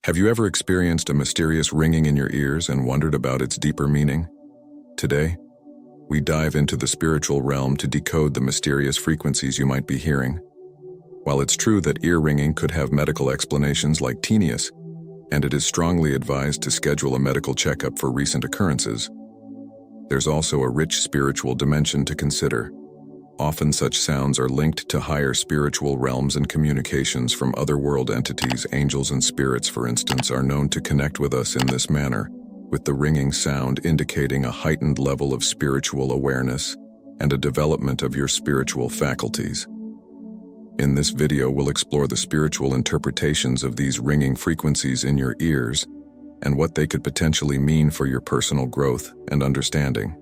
Have you ever experienced a mysterious ringing in your ears and wondered about its deeper meaning? Today, we dive into the spiritual realm to decode the mysterious frequencies you might be hearing. While it's true that ear ringing could have medical explanations like tinnitus, and it is strongly advised to schedule a medical checkup for recent occurrences, there's also a rich spiritual dimension to consider. Often such sounds are linked to higher spiritual realms, and communications from otherworld entities, angels and spirits for instance, are known to connect with us in this manner, with the ringing sound indicating a heightened level of spiritual awareness and a development of your spiritual faculties. In this video, we'll explore the spiritual interpretations of these ringing frequencies in your ears and what they could potentially mean for your personal growth and understanding.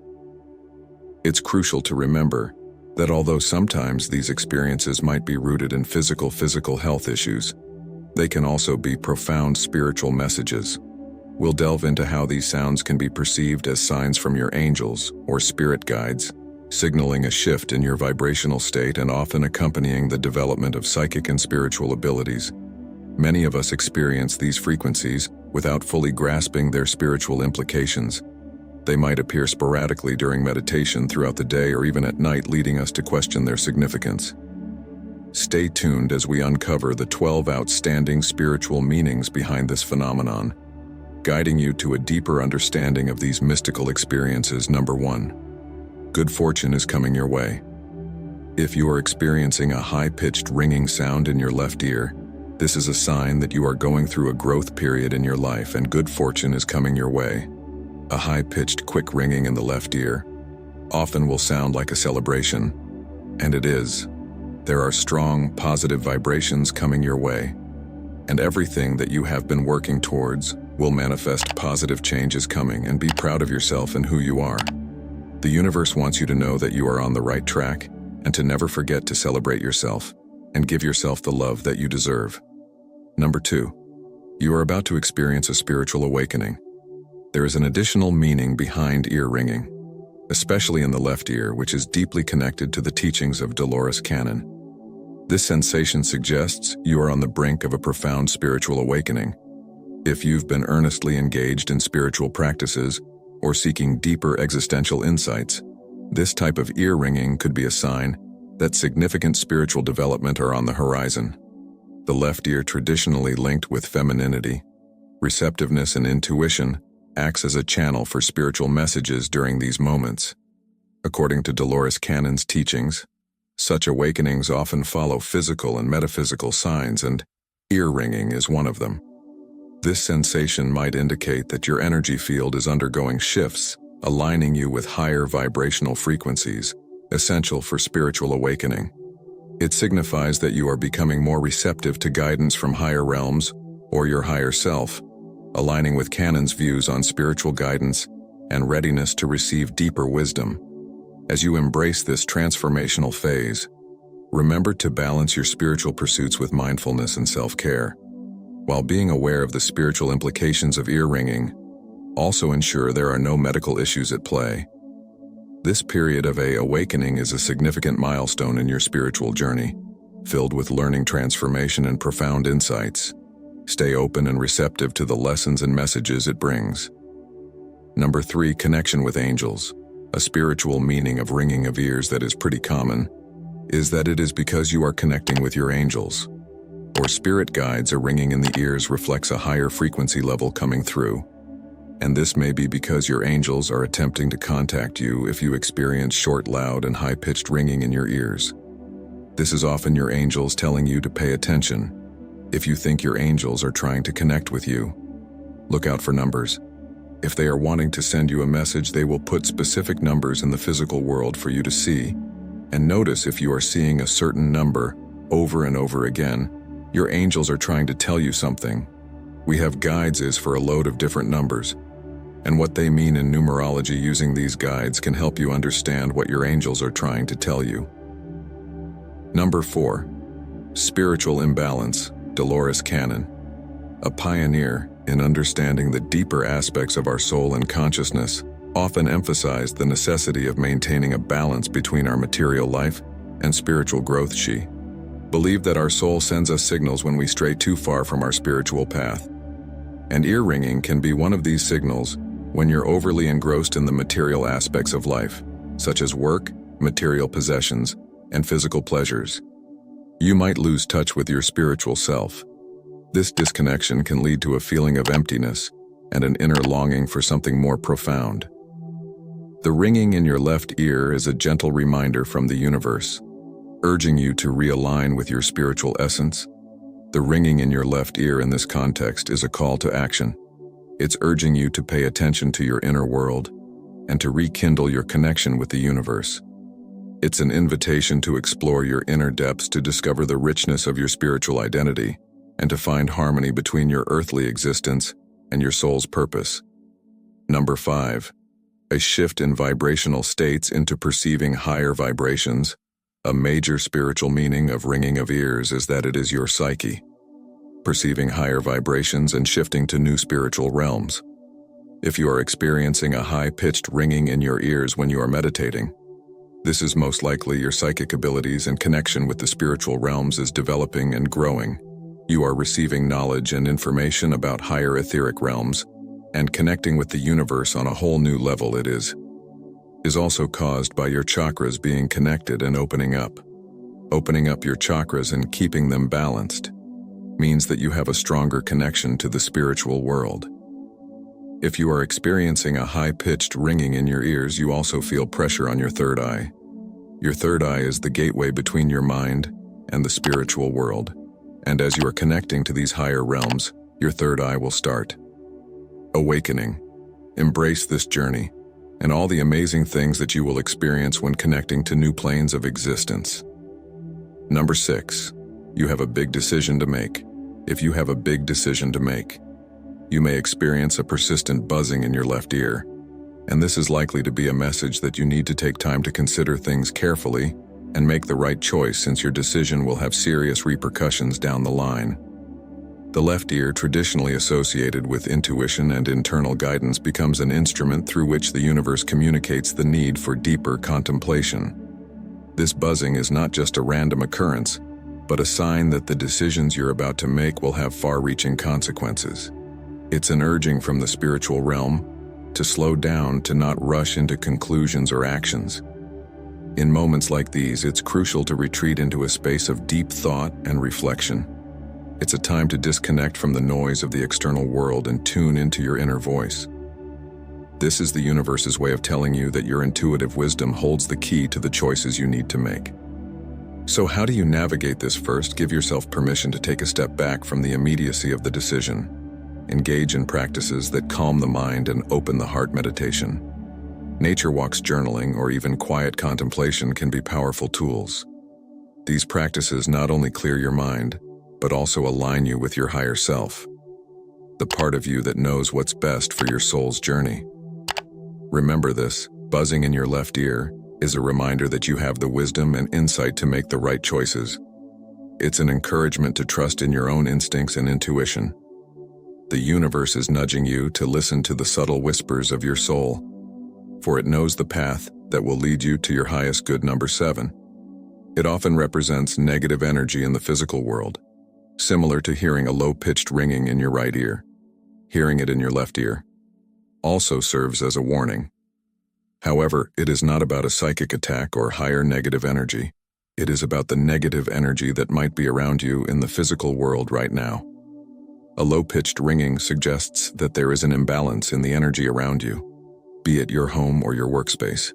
It's crucial to remember that although sometimes these experiences might be rooted in physical health issues, they can also be profound spiritual messages. We'll delve into how these sounds can be perceived as signs from your angels or spirit guides, signaling a shift in your vibrational state and often accompanying the development of psychic and spiritual abilities. Many of us experience these frequencies without fully grasping their spiritual implications. They might appear sporadically during meditation, throughout the day, or even at night, leading us to question their significance. Stay tuned as we uncover the 12 outstanding spiritual meanings behind this phenomenon, guiding you to a deeper understanding of these mystical experiences. Number 1. Good fortune is coming your way. If you are experiencing a high-pitched ringing sound in your left ear, this is a sign that you are going through a growth period in your life and good fortune is coming your way. A high-pitched, quick ringing in the left ear often will sound like a celebration, and it is. There are strong, positive vibrations coming your way, and everything that you have been working towards will manifest. Positive change is coming, and be proud of yourself and who you are. The universe wants you to know that you are on the right track and to never forget to celebrate yourself and give yourself the love that you deserve. Number 2. You are about to experience a spiritual awakening. There is an additional meaning behind ear ringing, especially in the left ear, which is deeply connected to the teachings of Dolores Cannon. This sensation suggests you are on the brink of a profound spiritual awakening. If you've been earnestly engaged in spiritual practices or seeking deeper existential insights, this type of ear ringing could be a sign that significant spiritual development are on the horizon. The left ear, traditionally linked with femininity, receptiveness, and intuition, acts as a channel for spiritual messages during these moments. According to Dolores Cannon's teachings, such awakenings often follow physical and metaphysical signs, and ear ringing is one of them. This sensation might indicate that your energy field is undergoing shifts, aligning you with higher vibrational frequencies, essential for spiritual awakening. It signifies that you are becoming more receptive to guidance from higher realms or your higher self, aligning with Cannon's views on spiritual guidance and readiness to receive deeper wisdom. As you embrace this transformational phase, remember to balance your spiritual pursuits with mindfulness and self-care. While being aware of the spiritual implications of ear ringing, also ensure there are no medical issues at play. This period of awakening is a significant milestone in your spiritual journey, filled with learning, transformation, and profound insights. Stay open and receptive to the lessons and messages it brings. Number 3. Connection with angels. A spiritual meaning of ringing of ears that is pretty common is that it is because you are connecting with your angels or spirit guides. A ringing in the ears reflects a higher frequency level coming through, and this may be because your angels are attempting to contact you. If you experience short, loud, and high-pitched ringing in your ears, this is often your angels telling you to pay attention. If you think your angels are trying to connect with you, look out for numbers. If they are wanting to send you a message, they will put specific numbers in the physical world for you to see. And notice if you are seeing a certain number over and over again, your angels are trying to tell you something. We have guides for a load of different numbers, and what they mean in numerology. Using these guides can help you understand what your angels are trying to tell you. Number 4. Spiritual imbalance. Dolores Cannon, a pioneer in understanding the deeper aspects of our soul and consciousness, often emphasized the necessity of maintaining a balance between our material life and spiritual growth. She believed that our soul sends us signals when we stray too far from our spiritual path. And ear ringing can be one of these signals when you're overly engrossed in the material aspects of life, such as work, material possessions, and physical pleasures. You might lose touch with your spiritual self. This disconnection can lead to a feeling of emptiness and an inner longing for something more profound. The ringing in your left ear is a gentle reminder from the universe, urging you to realign with your spiritual essence. The ringing in your left ear in this context is a call to action. It's urging you to pay attention to your inner world and to rekindle your connection with the universe. It's an invitation to explore your inner depths, to discover the richness of your spiritual identity, and to find harmony between your earthly existence and your soul's purpose. Number 5. A shift in vibrational states into perceiving higher vibrations. A major spiritual meaning of ringing of ears is that it is your psyche, perceiving higher vibrations and shifting to new spiritual realms. If you are experiencing a high-pitched ringing in your ears when you are meditating, this is most likely your psychic abilities and connection with the spiritual realms is developing and growing. You are receiving knowledge and information about higher etheric realms and connecting with the universe on a whole new level. It is also caused by your chakras being connected and opening up. Opening up your chakras and keeping them balanced means that you have a stronger connection to the spiritual world. If you are experiencing a high-pitched ringing in your ears, you also feel pressure on your third eye. Your third eye is the gateway between your mind and the spiritual world, and as you are connecting to these higher realms, your third eye will start awakening. Embrace this journey and all the amazing things that you will experience when connecting to new planes of existence. Number 6. You have a big decision to make. If you have a big decision to make, you may experience a persistent buzzing in your left ear, and this is likely to be a message that you need to take time to consider things carefully and make the right choice, since your decision will have serious repercussions down the line. The left ear, traditionally associated with intuition and internal guidance, becomes an instrument through which the universe communicates the need for deeper contemplation. This buzzing is not just a random occurrence, but a sign that the decisions you're about to make will have far-reaching consequences. It's an urging from the spiritual realm to slow down, to not rush into conclusions or actions. In moments like these, it's crucial to retreat into a space of deep thought and reflection. It's a time to disconnect from the noise of the external world and tune into your inner voice. This is the universe's way of telling you that your intuitive wisdom holds the key to the choices you need to make. So how do you navigate this? First, give yourself permission to take a step back from the immediacy of the decision. Engage in practices that calm the mind and open the heart. Meditation, nature walks, journaling, or even quiet contemplation can be powerful tools. These practices not only clear your mind, but also align you with your higher self, the part of you that knows what's best for your soul's journey. Remember this: buzzing in your left ear is a reminder that you have the wisdom and insight to make the right choices. It's an encouragement to trust in your own instincts and intuition. The universe is nudging you to listen to the subtle whispers of your soul, for it knows the path that will lead you to your highest good. Number 7. It often represents negative energy in the physical world, similar to hearing a low-pitched ringing in your right ear. Hearing it in your left ear also serves as a warning. However, it is not about a psychic attack or higher negative energy. It is about the negative energy that might be around you in the physical world right now. A low-pitched ringing suggests that there is an imbalance in the energy around you, be it your home or your workspace.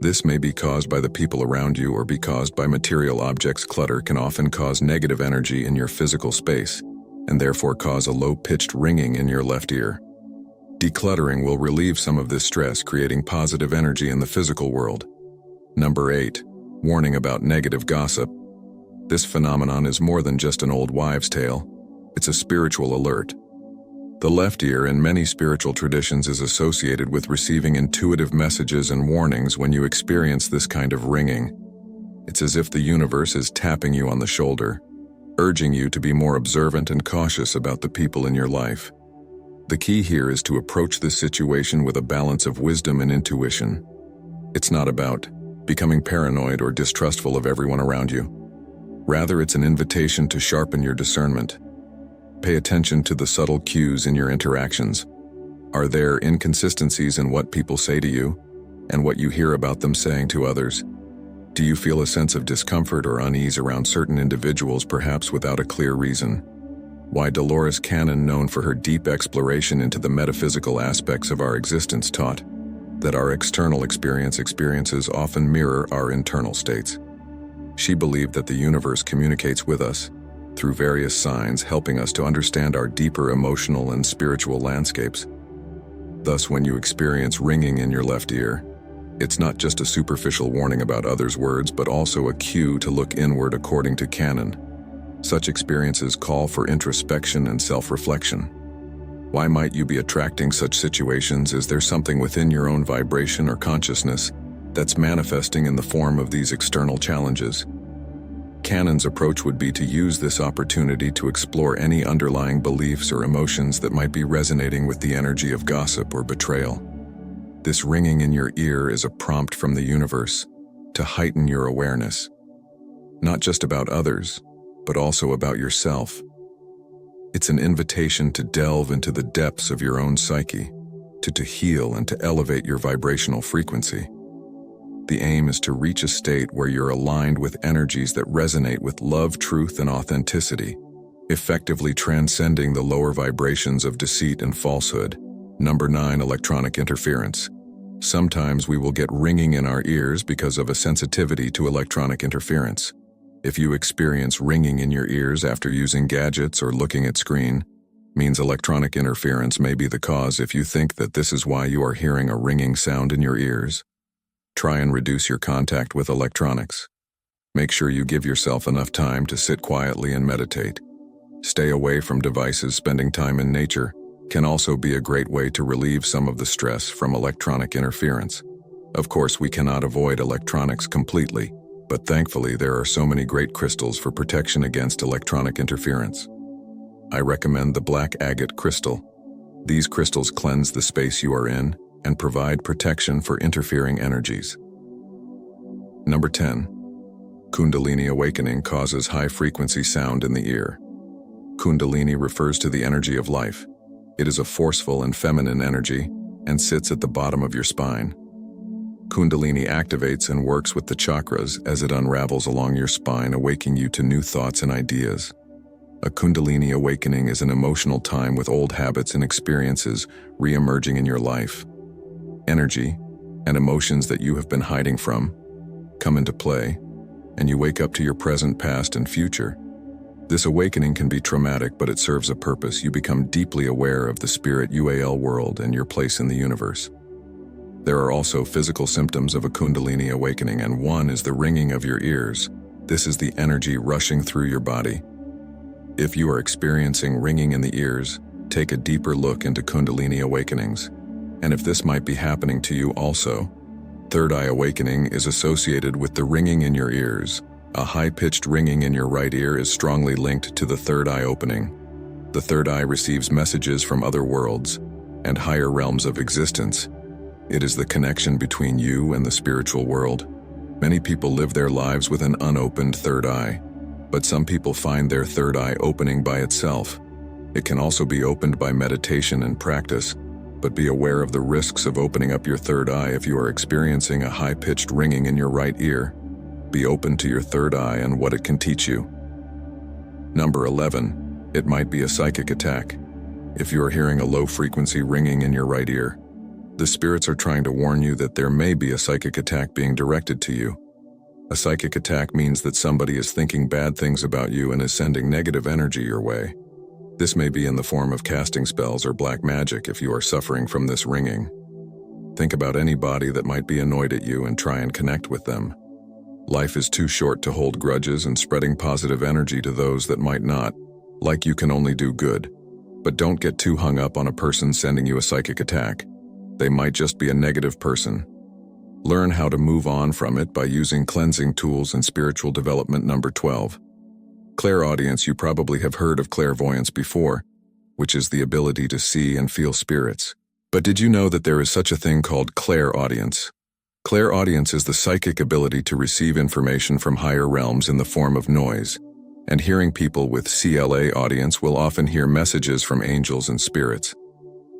This may be caused by the people around you or be caused by material objects. Clutter can often cause negative energy in your physical space, and therefore cause a low-pitched ringing in your left ear. Decluttering will relieve some of this stress, creating positive energy in the physical world. Number 8. Warning about negative gossip. This phenomenon is more than just an old wives' tale. It's a spiritual alert. The left ear in many spiritual traditions is associated with receiving intuitive messages and warnings. When you experience this kind of ringing, it's as if the universe is tapping you on the shoulder, urging you to be more observant and cautious about the people in your life. The key here is to approach this situation with a balance of wisdom and intuition. It's not about becoming paranoid or distrustful of everyone around you. Rather, it's an invitation to sharpen your discernment. Pay attention to the subtle cues in your interactions. Are there inconsistencies in what people say to you and what you hear about them saying to others? Do you feel a sense of discomfort or unease around certain individuals, perhaps without a clear reason? Why Dolores Cannon, known for her deep exploration into the metaphysical aspects of our existence, taught that our external experiences often mirror our internal states. She believed that the universe communicates with us through various signs, helping us to understand our deeper emotional and spiritual landscapes. Thus, when you experience ringing in your left ear, it's not just a superficial warning about others' words, but also a cue to look inward, according to Cannon. Such experiences call for introspection and self-reflection. Why might you be attracting such situations? Is there something within your own vibration or consciousness that's manifesting in the form of these external challenges? Cannon's approach would be to use this opportunity to explore any underlying beliefs or emotions that might be resonating with the energy of gossip or betrayal. This ringing in your ear is a prompt from the universe to heighten your awareness, not just about others, but also about yourself. It's an invitation to delve into the depths of your own psyche, to heal and to elevate your vibrational frequency. The aim is to reach a state where you're aligned with energies that resonate with love, truth, and authenticity, effectively transcending the lower vibrations of deceit and falsehood. Number 9, electronic interference. Sometimes we will get ringing in our ears because of a sensitivity to electronic interference. If you experience ringing in your ears after using gadgets or looking at screen, means electronic interference may be the cause. If you think that this is why you are hearing a ringing sound in your ears, try and reduce your contact with electronics. Make sure you give yourself enough time to sit quietly and meditate. Stay away from devices. Spending time in nature can also be a great way to relieve some of the stress from electronic interference. Of course, we cannot avoid electronics completely, but thankfully there are so many great crystals for protection against electronic interference. I recommend the black agate crystal. These crystals cleanse the space you are in and provide protection for interfering energies. Number 10. Kundalini awakening causes high-frequency sound in the ear. Kundalini refers to the energy of life. It is a forceful and feminine energy and sits at the bottom of your spine. Kundalini activates and works with the chakras as it unravels along your spine, awaking you to new thoughts and ideas. A Kundalini awakening is an emotional time with old habits and experiences re-emerging in your life. Energy and emotions that you have been hiding from come into play, and you wake up to your present, past, and future. This awakening can be traumatic, but it serves a purpose. You become deeply aware of the spirit UAL world and your place in the universe. There are also physical symptoms of a Kundalini awakening, and one is the ringing of your ears. This is the energy rushing through your body. If you are experiencing ringing in the ears, take a deeper look into Kundalini awakenings. And if this might be happening to you also, third eye awakening is associated with the ringing in your ears. A high-pitched ringing in your right ear is strongly linked to the third eye opening. The third eye receives messages from other worlds and higher realms of existence. It is the connection between you and the spiritual world. Many people live their lives with an unopened third eye, but some people find their third eye opening by itself. It can also be opened by meditation and practice, but be aware of the risks of opening up your third eye. If you are experiencing a high-pitched ringing in your right ear, be open to your third eye and what it can teach you. Number 11. It might be a psychic attack. If you are hearing a low-frequency ringing in your right ear, the spirits are trying to warn you that there may be a psychic attack being directed to you. A psychic attack means that somebody is thinking bad things about you and is sending negative energy your way. This may be in the form of casting spells or black magic if you are suffering from this ringing. Think about anybody that might be annoyed at you and try and connect with them. Life is too short to hold grudges, and spreading positive energy to those that might not. Like, you can only do good. But don't get too hung up on a person sending you a psychic attack. They might just be a negative person. Learn how to move on from it by using cleansing tools and spiritual development. Number 12. Clairaudience. You probably have heard of clairvoyance before, which is the ability to see and feel spirits. But did you know that there is such a thing called clairaudience? Clairaudience is the psychic ability to receive information from higher realms in the form of noise, And hearing people with CLA audience will often hear messages from angels and spirits.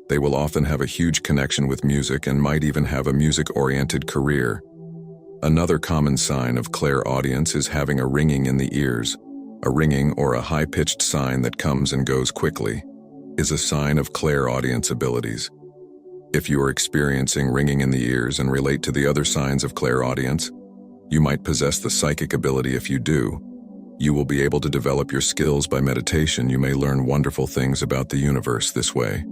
They will often have a huge connection with music and might even have a music-oriented career. Another common sign of clairaudience is having a ringing in the ears. A ringing or a high-pitched sign that comes and goes quickly is a sign of clairaudience abilities. If you are experiencing ringing in the ears and relate to the other signs of clairaudience, you might possess the psychic ability. If you do, you will be able to develop your skills by meditation. You may learn wonderful things about the universe this way.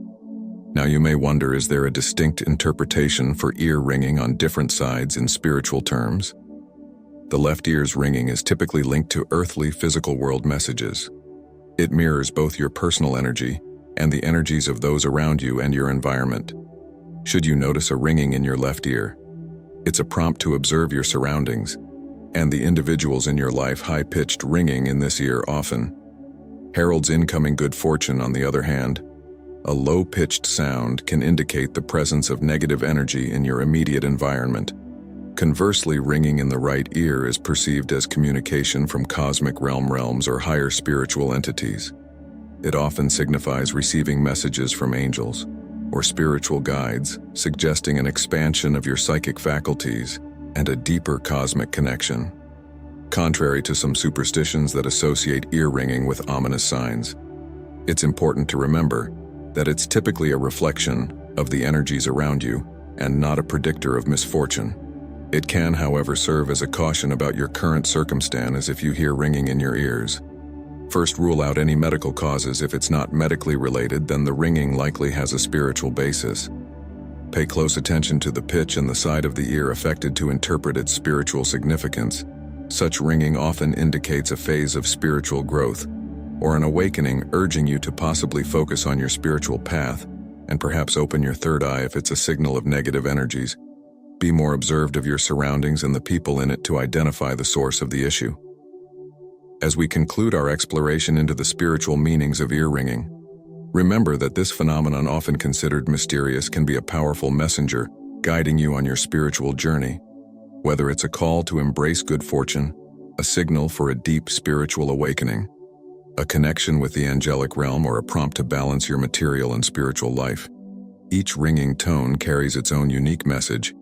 Now you may wonder, is there a distinct interpretation for ear ringing on different sides in spiritual terms? The left ear's ringing is typically linked to earthly physical world messages. It mirrors both your personal energy and the energies of those around you and your environment. Should you notice a ringing in your left ear, it's a prompt to observe your surroundings and the individuals in your life. High-pitched ringing in this ear often heralds incoming good fortune. On the other hand, a low-pitched sound can indicate the presence of negative energy in your immediate environment. Conversely, ringing in the right ear is perceived as communication from cosmic realms or higher spiritual entities. It often signifies receiving messages from angels or spiritual guides, suggesting an expansion of your psychic faculties and a deeper cosmic connection. Contrary to some superstitions that associate ear ringing with ominous signs, it's important to remember that it's typically a reflection of the energies around you and not a predictor of misfortune. It can, however, serve as a caution about your current circumstance. If you hear ringing in your ears, first rule out any medical causes. If it's not medically related, then the ringing likely has a spiritual basis. Pay close attention to the pitch and the side of the ear affected to interpret its spiritual significance. Such ringing often indicates a phase of spiritual growth or an awakening, urging you to possibly focus on your spiritual path and perhaps open your third eye. If it's a signal of negative energies, be more observed of your surroundings and the people in it to identify the source of the issue. As we conclude our exploration into the spiritual meanings of ear ringing, remember that this phenomenon, often considered mysterious, can be a powerful messenger guiding you on your spiritual journey. Whether it's a call to embrace good fortune, a signal for a deep spiritual awakening, a connection with the angelic realm, or a prompt to balance your material and spiritual life, each ringing tone carries its own unique message,